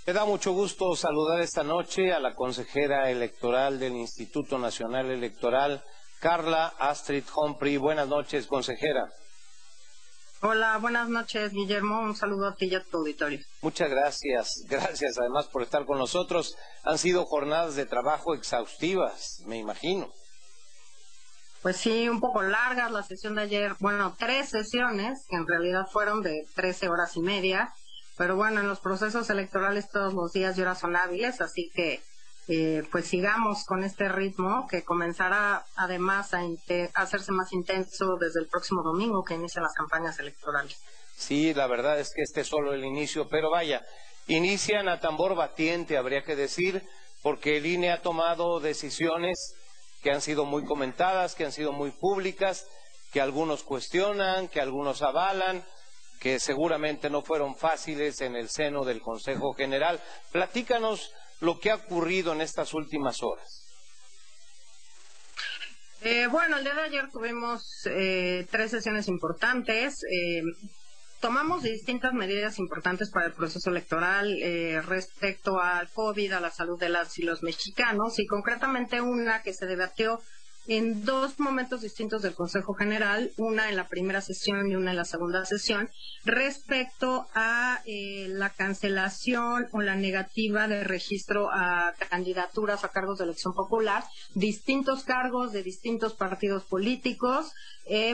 Me da mucho gusto saludar esta noche a la consejera electoral del Instituto Nacional Electoral, Carla Astrid Humphrey. Buenas noches, consejera. Hola, buenas noches, Guillermo. Un saludo a ti y a tu auditorio. Muchas gracias. Gracias además por estar con nosotros. Han sido jornadas de trabajo exhaustivas, me imagino. Pues sí, un poco largas la sesión de ayer. Bueno, 3 sesiones, que en realidad fueron de 13 horas y media. Pero bueno, en los procesos electorales todos los días y horas son hábiles, así que pues sigamos con este ritmo que comenzará además a hacerse más intenso desde el próximo domingo que inician las campañas electorales. Sí, la verdad es que este es solo el inicio, pero vaya, inician a tambor batiente, habría que decir, porque el INE ha tomado decisiones que han sido muy comentadas, que han sido muy públicas, que algunos cuestionan, que algunos avalan, que seguramente no fueron fáciles en el seno del Consejo General. Platícanos lo que ha ocurrido en estas últimas horas. Bueno, el día de ayer tuvimos 3 sesiones importantes. Tomamos distintas medidas importantes para el proceso electoral respecto al COVID, a la salud de las y los mexicanos, y concretamente una que se debatió en 2 momentos distintos del Consejo General, una en la primera sesión y una en la segunda sesión, respecto a la cancelación o la negativa de registro a candidaturas a cargos de elección popular, distintos cargos de distintos partidos políticos,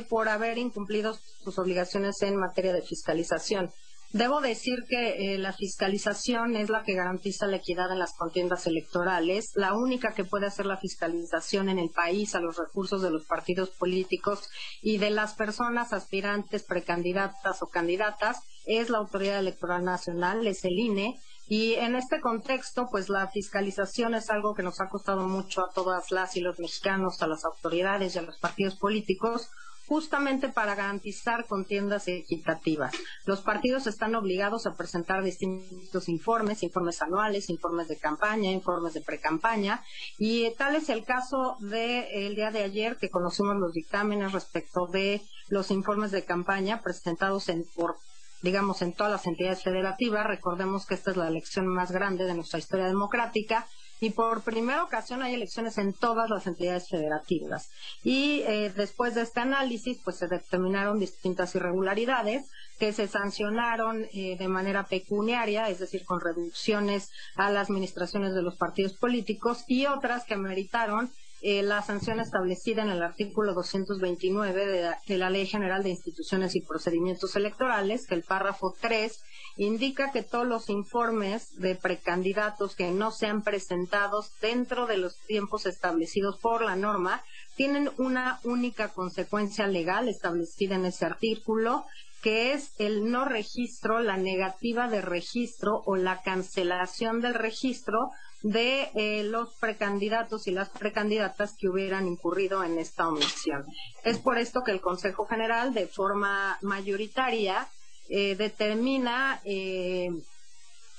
por haber incumplido sus obligaciones en materia de fiscalización. Debo decir que la fiscalización es la que garantiza la equidad en las contiendas electorales, la única que puede hacer la fiscalización en el país a los recursos de los partidos políticos y de las personas aspirantes, precandidatas o candidatas, es la Autoridad Electoral Nacional, es el INE, y en este contexto, pues la fiscalización es algo que nos ha costado mucho a todas las y los mexicanos, a las autoridades y a los partidos políticos, justamente para garantizar contiendas equitativas. Los partidos están obligados a presentar distintos informes anuales, informes de campaña, informes de precampaña, y tal es el caso del día de ayer que conocimos los dictámenes respecto de los informes de campaña presentados en todas las entidades federativas. Recordemos que esta es la elección más grande de nuestra historia democrática, y por primera ocasión hay elecciones en todas las entidades federativas. Y después de este análisis, pues se determinaron distintas irregularidades que se sancionaron de manera pecuniaria, es decir, con reducciones a las administraciones de los partidos políticos, y otras que ameritaron la sanción establecida en el artículo 229 de la Ley General de Instituciones y Procedimientos Electorales, que el párrafo 3 indica que todos los informes de precandidatos que no sean presentados dentro de los tiempos establecidos por la norma tienen una única consecuencia legal establecida en ese artículo, que es el no registro, la negativa de registro o la cancelación del registro de los precandidatos y las precandidatas que hubieran incurrido en esta omisión. Es por esto que el Consejo General, de forma mayoritaria, determina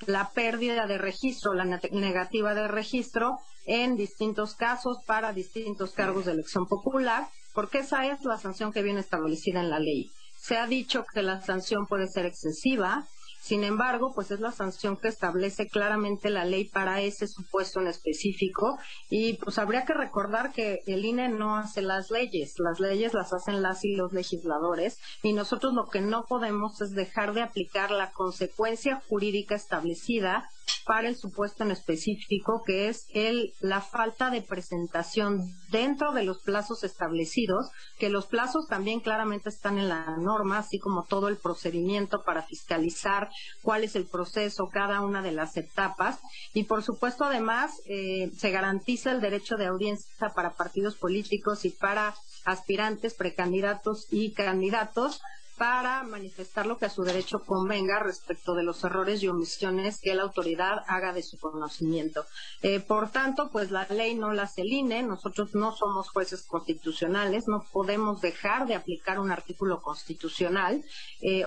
la pérdida de registro, la negativa de registro en distintos casos para distintos cargos de elección popular, porque esa es la sanción que viene establecida en la ley. Se ha dicho que la sanción puede ser excesiva. Sin embargo, pues es la sanción que establece claramente la ley para ese supuesto en específico, y pues habría que recordar que el INE no hace las leyes las hacen las y los legisladores, y nosotros lo que no podemos es dejar de aplicar la consecuencia jurídica establecida para el supuesto en específico, que es la falta de presentación dentro de los plazos establecidos, que los plazos también claramente están en la norma, así como todo el procedimiento para fiscalizar cuál es el proceso, cada una de las etapas, y por supuesto además se garantiza el derecho de audiencia para partidos políticos y para aspirantes, precandidatos y candidatos, para manifestar lo que a su derecho convenga respecto de los errores y omisiones que la autoridad haga de su conocimiento. Por tanto, pues la ley no la hace el INE, nosotros no somos jueces constitucionales, no podemos dejar de aplicar un artículo constitucional.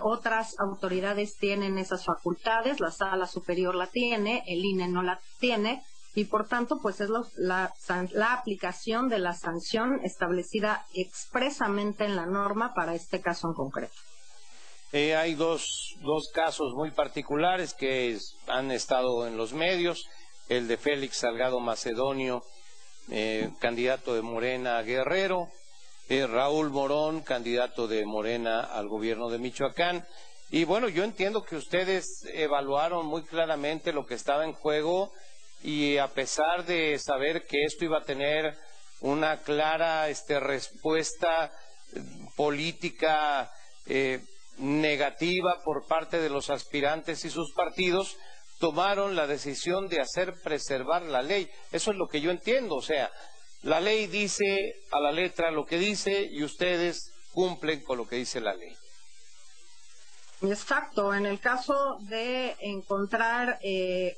Otras autoridades tienen esas facultades, la Sala Superior la tiene, el INE no la tiene, y por tanto pues es la aplicación de la sanción establecida expresamente en la norma para este caso en concreto. Hay dos casos muy particulares que han estado en los medios, el de Félix Salgado Macedonio, candidato de Morena a Guerrero, Raúl Morón, candidato de Morena al gobierno de Michoacán. Y bueno, yo entiendo que ustedes evaluaron muy claramente lo que estaba en juego y a pesar de saber que esto iba a tener una clara respuesta política negativa por parte de los aspirantes y sus partidos, tomaron la decisión de hacer preservar la ley. Eso es lo que yo entiendo, o sea, la ley dice a la letra lo que dice y ustedes cumplen con lo que dice la ley. Exacto, en el caso de encontrar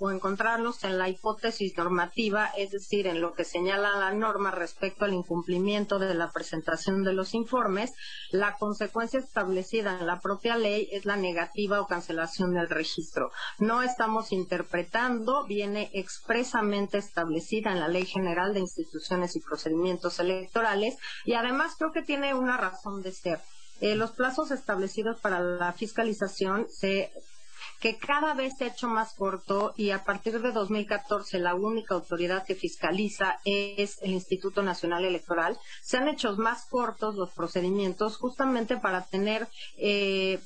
o encontrarnos en la hipótesis normativa, es decir, en lo que señala la norma respecto al incumplimiento de la presentación de los informes, la consecuencia establecida en la propia ley es la negativa o cancelación del registro. No estamos interpretando, viene expresamente establecida en la Ley General de Instituciones y Procedimientos Electorales y además creo que tiene una razón de ser. Los plazos establecidos para la fiscalización que cada vez se ha hecho más corto y a partir de 2014 la única autoridad que fiscaliza es el Instituto Nacional Electoral, se han hecho más cortos los procedimientos justamente para tener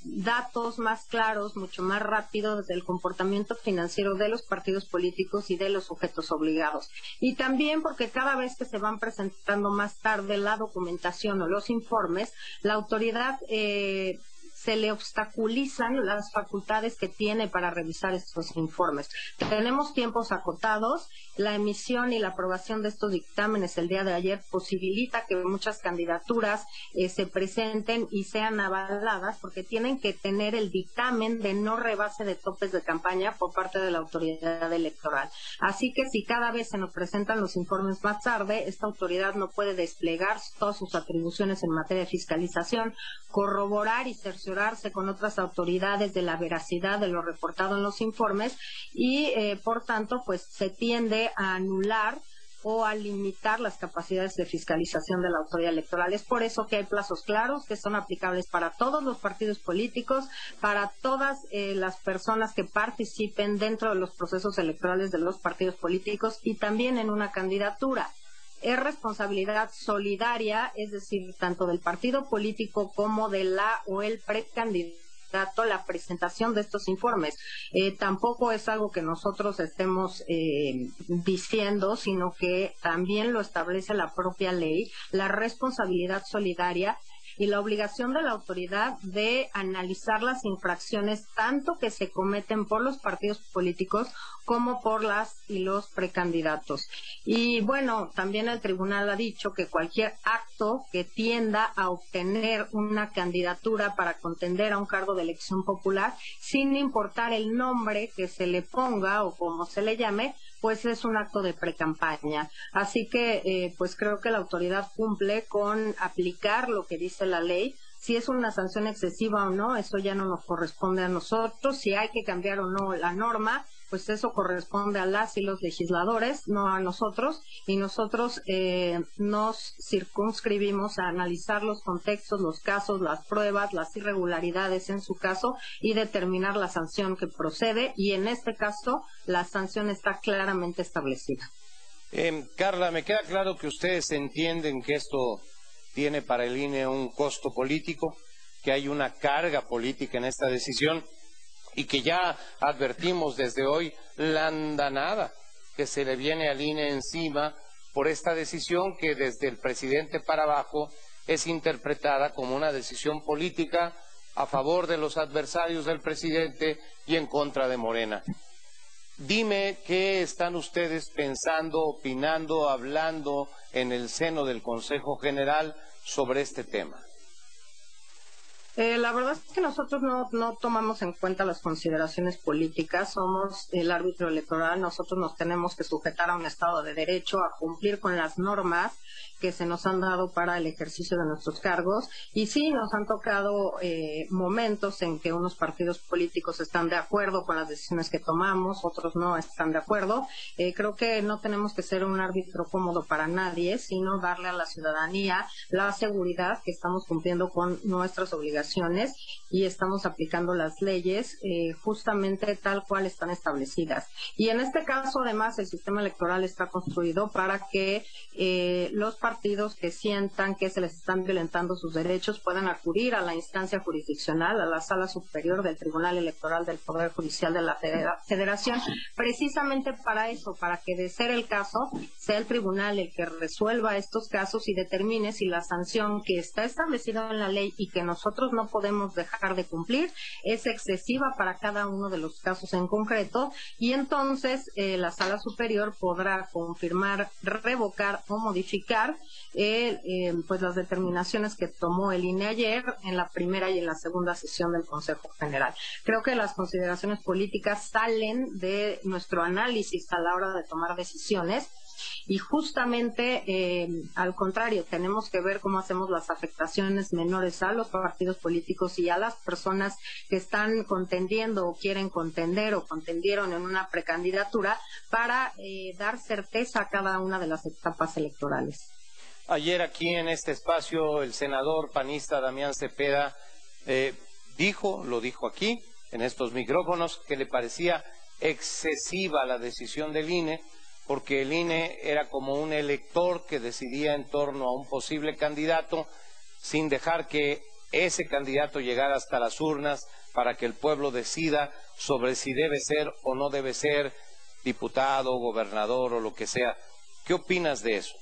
datos más claros, mucho más rápidos del comportamiento financiero de los partidos políticos y de los sujetos obligados. Y también porque cada vez que se van presentando más tarde la documentación o los informes, la autoridad se le obstaculizan las facultades que tiene para revisar estos informes. Tenemos tiempos acotados, la emisión y la aprobación de estos dictámenes el día de ayer posibilita que muchas candidaturas se presenten y sean avaladas porque tienen que tener el dictamen de no rebase de topes de campaña por parte de la autoridad electoral. Así que si cada vez se nos presentan los informes más tarde, esta autoridad no puede desplegar todas sus atribuciones en materia de fiscalización, corroborar y cerciorarse con otras autoridades de la veracidad de lo reportado en los informes y por tanto pues se tiende a anular o a limitar las capacidades de fiscalización de la autoridad electoral. Es por eso que hay plazos claros que son aplicables para todos los partidos políticos, para todas las personas que participen dentro de los procesos electorales de los partidos políticos y también en una candidatura. Es responsabilidad solidaria, es decir, tanto del partido político como de la o el precandidato la presentación de estos informes. Tampoco es algo que nosotros estemos diciendo, sino que también lo establece la propia ley, la responsabilidad solidaria y la obligación de la autoridad de analizar las infracciones tanto que se cometen por los partidos políticos como por las y los precandidatos. Y bueno, también el tribunal ha dicho que cualquier acto que tienda a obtener una candidatura para contender a un cargo de elección popular, sin importar el nombre que se le ponga o como se le llame, pues es un acto de precampaña. Así que pues creo que la autoridad cumple con aplicar lo que dice la ley. Si es una sanción excesiva o no, eso ya no nos corresponde a nosotros. Si hay que cambiar o no la norma, pues eso corresponde a las y los legisladores, no a nosotros. Y nosotros nos circunscribimos a analizar los contextos, los casos, las pruebas, las irregularidades en su caso y determinar la sanción que procede. Y en este caso, la sanción está claramente establecida. Carla, me queda claro que ustedes entienden que esto tiene para el INE un costo político, que hay una carga política en esta decisión y que ya advertimos desde hoy la andanada que se le viene al INE encima por esta decisión que desde el presidente para abajo es interpretada como una decisión política a favor de los adversarios del presidente y en contra de Morena. Dime qué están ustedes pensando, opinando, hablando en el seno del Consejo General sobre este tema. La verdad es que nosotros no tomamos en cuenta las consideraciones políticas, somos el árbitro electoral, nosotros nos tenemos que sujetar a un Estado de Derecho, a cumplir con las normas que se nos han dado para el ejercicio de nuestros cargos y sí nos han tocado momentos en que unos partidos políticos están de acuerdo con las decisiones que tomamos, otros no están de acuerdo. Creo que no tenemos que ser un árbitro cómodo para nadie, sino darle a la ciudadanía la seguridad que estamos cumpliendo con nuestras obligaciones obligaciones y estamos aplicando las leyes justamente tal cual están establecidas. Y en este caso, además, el sistema electoral está construido para que los partidos que sientan que se les están violentando sus derechos puedan acudir a la instancia jurisdiccional, a la Sala Superior del Tribunal Electoral del Poder Judicial de la Federación, precisamente para eso, para que de ser el caso, sea el tribunal el que resuelva estos casos y determine si la sanción que está establecida en la ley y que nosotros no podemos dejar de cumplir es excesiva para cada uno de los casos en concreto, y entonces la Sala Superior podrá confirmar, revocar o modificar pues las determinaciones que tomó el INE ayer en la primera y en la segunda sesión del Consejo General. Creo que las consideraciones políticas salen de nuestro análisis a la hora de tomar decisiones y justamente al contrario, tenemos que ver cómo hacemos las afectaciones menores a los partidos políticos y a las personas que están contendiendo o quieren contender o contendieron en una precandidatura para dar certeza a cada una de las etapas electorales. Ayer aquí en este espacio el senador panista Damián Cepeda lo dijo aquí en estos micrófonos, que le parecía excesiva la decisión del INE, porque el INE era como un elector que decidía en torno a un posible candidato sin dejar que ese candidato llegara hasta las urnas para que el pueblo decida sobre si debe ser o no debe ser diputado, gobernador o lo que sea. ¿Qué opinas de eso?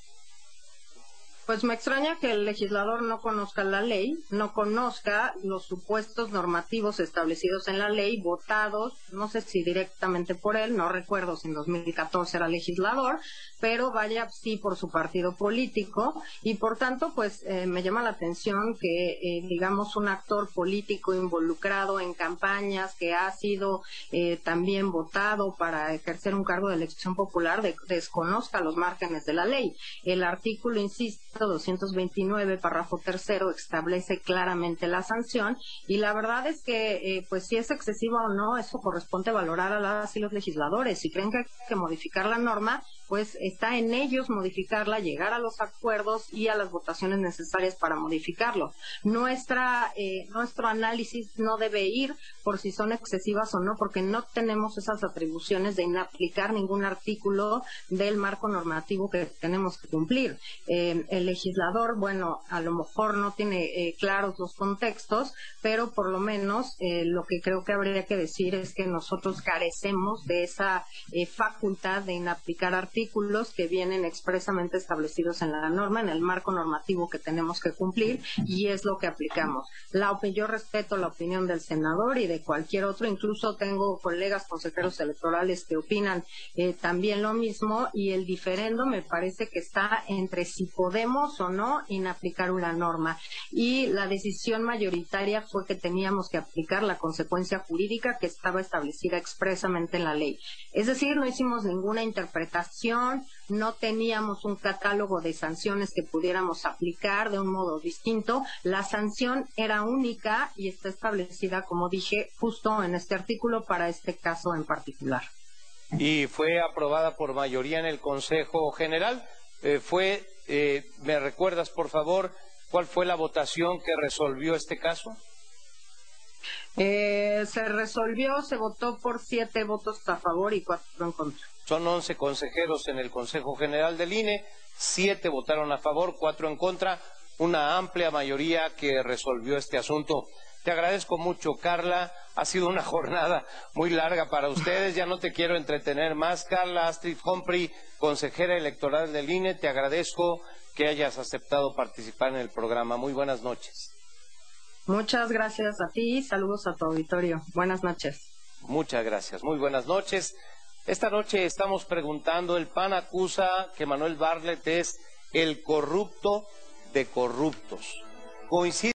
Pues me extraña que el legislador no conozca la ley, no conozca los supuestos normativos establecidos en la ley, votados, no sé si directamente por él, no recuerdo si en 2014 era legislador, pero vaya, sí, por su partido político, y por tanto, pues me llama la atención que, digamos, un actor político involucrado en campañas, que ha sido también votado para ejercer un cargo de elección popular, desconozca los márgenes de la ley. El artículo, insisto, 229, párrafo tercero, establece claramente la sanción, y la verdad es que, pues si es excesiva o no, eso corresponde valorar a las y los legisladores. Si creen que hay que modificar la norma, pues está en ellos modificarla, llegar a los acuerdos y a las votaciones necesarias para modificarlo. Nuestro análisis no debe ir por si son excesivas o no, porque no tenemos esas atribuciones de inaplicar ningún artículo del marco normativo que tenemos que cumplir. El legislador, bueno, a lo mejor no tiene claros los contextos, pero por lo menos lo que creo que habría que decir es que nosotros carecemos de esa facultad de inaplicar artículos que vienen expresamente establecidos en la norma, en el marco normativo que tenemos que cumplir, y es lo que aplicamos. Yo respeto la opinión del senador y de cualquier otro, incluso tengo colegas consejeros electorales que opinan también lo mismo, y el diferendo me parece que está entre si podemos o no inaplicar una norma, y la decisión mayoritaria fue que teníamos que aplicar la consecuencia jurídica que estaba establecida expresamente en la ley. Es decir, no hicimos ninguna interpretación, no teníamos un catálogo de sanciones que pudiéramos aplicar de un modo distinto. La sanción era única y está establecida, como dije, justo en este artículo para este caso en particular. Y fue aprobada por mayoría en el Consejo General. ¿Me recuerdas, por favor, cuál fue la votación que resolvió este caso? Se votó por 7 votos a favor y 4 en contra. Son 11 consejeros en el Consejo General del INE, 7 votaron a favor, 4 en contra, una amplia mayoría que resolvió este asunto. Te agradezco mucho, Carla. Ha sido una jornada muy larga para ustedes. Ya no te quiero entretener más, Carla. Astrid Humphrey, consejera electoral del INE, te agradezco que hayas aceptado participar en el programa. Muy buenas noches. Muchas gracias a ti. Saludos a tu auditorio. Buenas noches. Muchas gracias. Muy buenas noches. Esta noche estamos preguntando, el PAN acusa que Manuel Bartlett es el corrupto de corruptos. Coincide